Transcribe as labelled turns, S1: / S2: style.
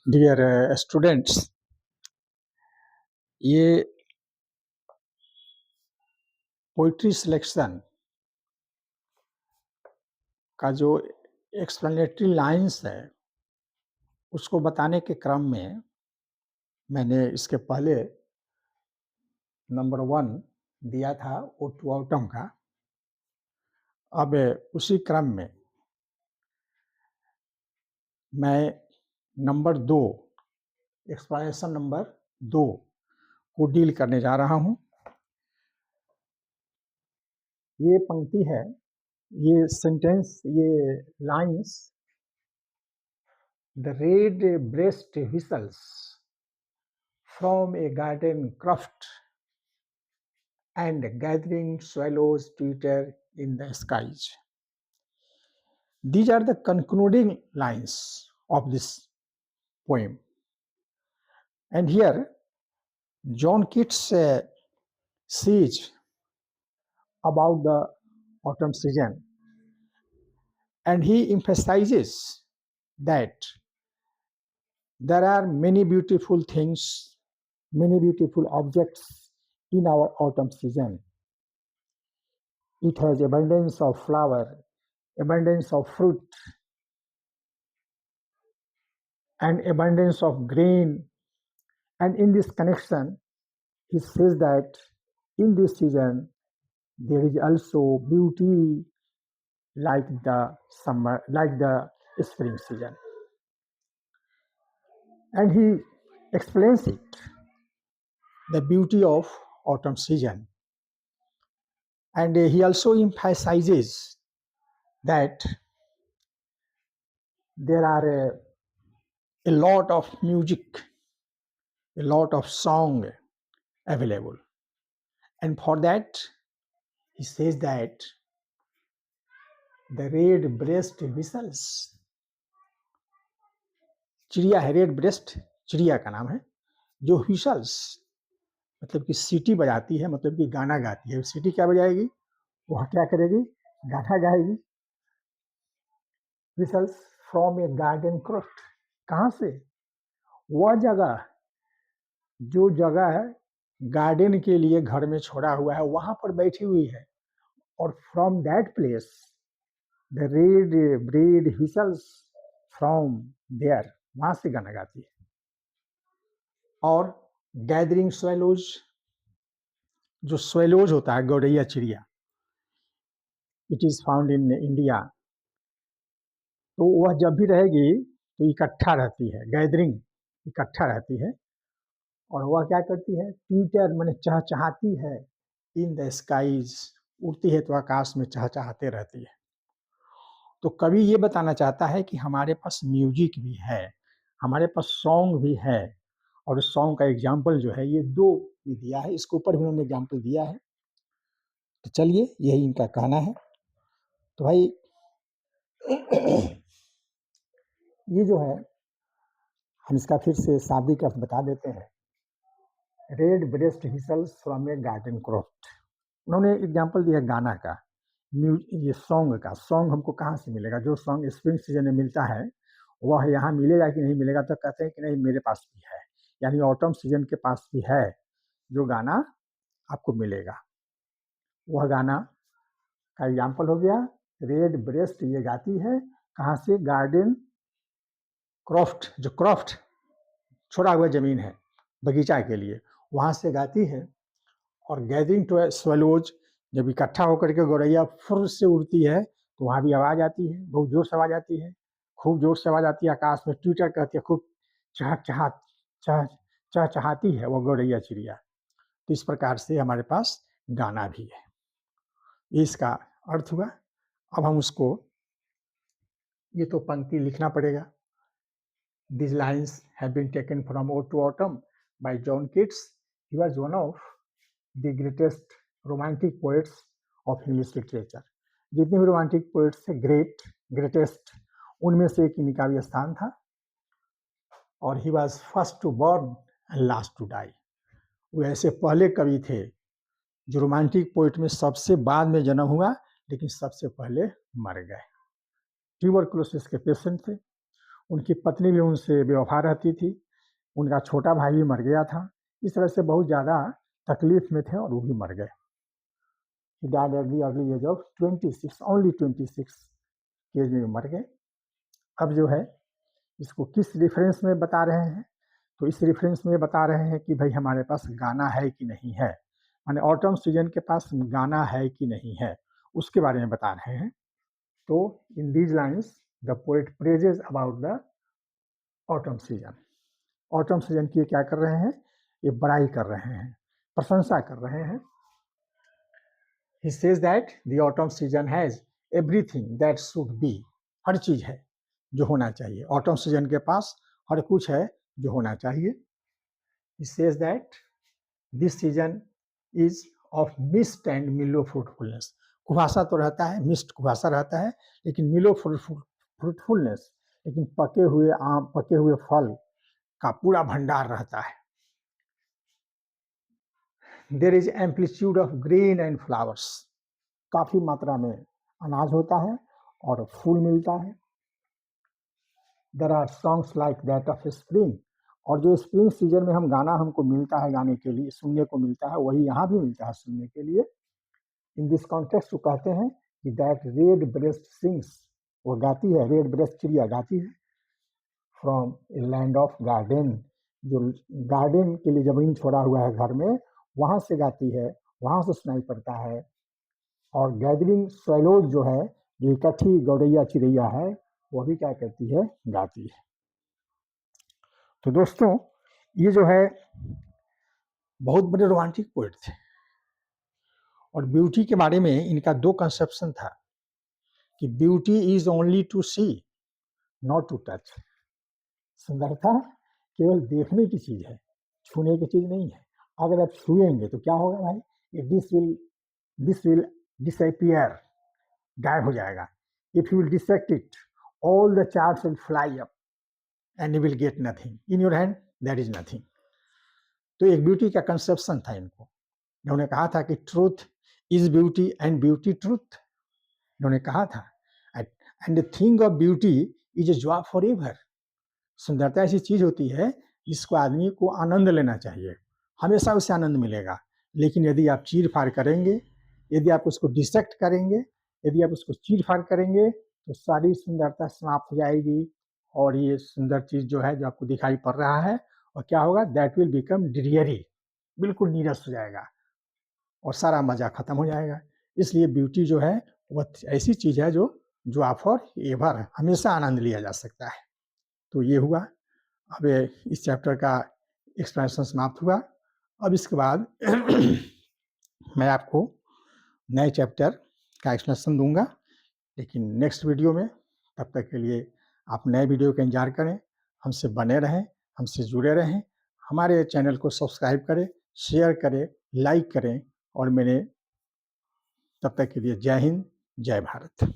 S1: Dear students, ये poetry selection का जो एक्सप्लेनेटरी लाइंस है उसको बताने के क्रम में मैंने इसके पहले नंबर 1 दिया था ओटू ऑटम का। अब उसी क्रम में मैं नंबर 2 एक्सप्लेनेशन नंबर 2 को डील करने जा रहा हूं। ये पंक्ति है, ये सेंटेंस, ये lines, the red breast whistles from a garden croft and gathering swallows twitter in the skies. These are the concluding lines of this poem. And here, John Keats says about the autumn season, and he emphasizes that there are many beautiful things, many beautiful objects in our autumn season. It has abundance of flower, abundance of fruit, and abundance of grain. And in this connection, he says that in this season, there is also beauty like the summer, like the spring season. And he explains it, the beauty of autumn season. And he also emphasizes that there are a lot of music, a lot of song available. And for that, he says that the red breast whistles, चिड़िया है, red breast चिड़िया का नाम है, जो व्हिसल्स मतलब कि सीटी बजाती है, मतलब कि गाना गाती है। सीटी क्या बजाएगी? वह क्या करेगी? गाना गाएगी। व्हिसल्स फ्रॉम ए गार्डन क्रॉफ्ट, कहाँ से? वह जगह, जो जगह है गार्डन के लिए घर में छोड़ा हुआ है, वहां पर बैठी हुई है। और from that place the red breast whistles from there, वहां से गाना गाती है। और गैदरिंग स्वेलोज, जो स्वेलोज होता है गौरैया चिड़िया, it is found in India, तो वह जब भी रहेगी तो इकट्ठा रहती है, गैदरिंग इकट्ठा रहती है। और वह क्या करती है? ट्विटर माने चहचहाती है, इन द स्काईज, उड़ती है तो आकाश में चहचहाते रहती है। तो कवि ये बताना चाहता है कि हमारे पास म्यूजिक भी है, हमारे पास सॉन्ग भी है। और उस सॉन्ग का एग्जाम्पल जो है ये 2 भी दिया है, इसके ऊपर भी उन्होंने एग्जाम्पल दिया है। तो चलिए, यही इनका कहना है। तो भाई ये जो है, हम इसका फिर से शाब्दिक अर्थ बता देते हैं। Red breast whistles from a garden croft, उन्होंने एग्जाम्पल दिया गाना का, ये सॉन्ग का। सॉन्ग हमको कहाँ से मिलेगा? जो सॉन्ग स्प्रिंग सीजन में मिलता है वह यहाँ मिलेगा कि नहीं मिलेगा? तो कहते हैं कि नहीं, मेरे पास भी है, यानी ऑटम सीजन के पास भी है जो गाना आपको मिलेगा। वह गाना का एग्जाम्पल हो गया रेड ब्रेस्ट, ये गाती है कहाँ से? गार्डन क्रॉफ्ट, जो क्रॉफ्ट छोड़ा हुआ जमीन है बगीचा के लिए, वहां से गाती है। और गैदरिंग टू स्वेलोज, जब इकट्ठा होकर के गौरैया फुर से उड़ती है तो वहां भी आवाज आती है, बहुत जोर से आवाज आती है, खूब जोर से आवाज आती है। आकाश में ट्विटर कहती है, खूब चहचहाती है वो गौरैया चिड़िया। तो इस प्रकार से हमारे पास गाना भी है, इसका अर्थ हुआ। अब हम उसको, ये तो पंक्ति लिखना पड़ेगा। These lines have been taken from Ode to Autumn by John Keats. He was one of the greatest romantic poets of English literature. जितने भी रोमांटिक पोएट्स थे, ग्रेटेस्ट, उनमें से एक इनका भी स्थान था। और he was first to born and last to die, वो ऐसे पहले कवि थे जो रोमांटिक पोइट में सबसे बाद में जन्म हुआ, लेकिन सबसे पहले मर गए। ट्यूबरकुलोसिस के पेशेंट थे, उनकी पत्नी भी उनसे बेवफा रहती थी, उनका छोटा भाई भी मर गया था। इस तरह से बहुत ज़्यादा तकलीफ में थे और वो भी मर गए। He died at the early age of 26, only 26 की एज में मर गए। अब जो है इसको किस रेफरेंस में बता रहे हैं, तो इस रेफरेंस में बता रहे हैं कि भाई हमारे पास गाना है कि नहीं है, माने ऑटम सीजन के पास गाना है कि नहीं है, उसके बारे में बता रहे हैं। तो in these lines the poet praises about the autumn season. Autumn season की क्या कर रहे हैं, ये बड़ाई कर रहे हैं, प्रशंसा कर रहे हैं। He says that the autumn season has everything that should be, हर चीज है जो होना चाहिए। ऑटम सीजन के पास हर कुछ है जो होना चाहिए। He says that this season is of mist and mellow fruitfulness। कुहासा तो रहता है, मिस्ट कुहासा रहता है, लेकिन मिलो फ्रूटफुलनेस, लेकिन पके हुए आम, पके हुए फल का पूरा भंडार रहता है। There is amplitude of grain and flowers, काफी मात्रा में अनाज होता है और फूल मिलता है। There are songs like that of spring, और जो स्प्रिंग सीजन में हम गाना हमको मिलता है गाने के लिए, सुनने को मिलता है, वही यहाँ भी मिलता है सुनने के लिए। इन दिस कॉन्टेक्स्ट वो कहते हैं कि दैट रेड ब्रेस्ट सिंग्स, वो गाती है, रेड ब्रेस्ट चिड़िया गाती है, from a land of garden, जो गार्डन के लिए जमीन छोड़ा हुआ है घर में, वहाँ से गाती है, वहाँ से सुनाई पड़ता है। और गैदरिंग स्वैलोज जो है, जो इकट्ठी गौरैया चिड़ैया है, वो भी क्या करती है, गाती है। तो दोस्तों ये जो है बहुत बड़े रोमांटिक पोएट थे, और ब्यूटी के बारे में इनका दो कंसेप्शन था कि beauty is only to see not to touch. सुंदरता केवल देखने की चीज है, छूने की चीज नहीं है। अगर आप छुएंगे तो क्या होगा भाई, ये दिस विल डिसअपियर, गायब हो जाएगा। If you will dissect it, all the charts will fly up and you will get nothing in your hand, that is nothing. तो एक ब्यूटी का कंसेप्शन था इनको। इन्होंने कहा था कि truth is beauty and beauty truth. इन्होंने कहा था and the thing of beauty is a joy for ever. सुंदरता ऐसी चीज होती है जिसको आदमी को आनंद लेना चाहिए, हमेशा उसे आनंद मिलेगा। लेकिन यदि आप चीर फाड़ करेंगे, यदि आप उसको डिसेक्ट करेंगे, यदि आप उसको चीर फाड़ करेंगे, तो सारी सुंदरता समाप्त हो जाएगी, और ये सुंदर चीज जो है, जो आपको दिखाई पड़ रहा है, और क्या होगा, दैट विल बिकम ड्रियरी, बिल्कुल नीरस हो जाएगा और सारा मजा खत्म हो जाएगा। इसलिए ब्यूटी जो है वह ऐसी चीज है जो आप फॉर एवर, हमेशा आनंद लिया जा सकता है। तो ये हुआ, अब इस चैप्टर का एक्सप्लेनेशन समाप्त हुआ। अब इसके बाद मैं आपको नए चैप्टर का एक्सप्लेनेशन दूंगा, लेकिन नेक्स्ट वीडियो में। तब तक के लिए आप नए वीडियो का इंतजार करें, हमसे बने रहें, हमसे जुड़े रहें, हमारे चैनल को सब्सक्राइब करें, शेयर करें, लाइक करें, और मेरे तब तक के लिए जय हिंद, जय भारत।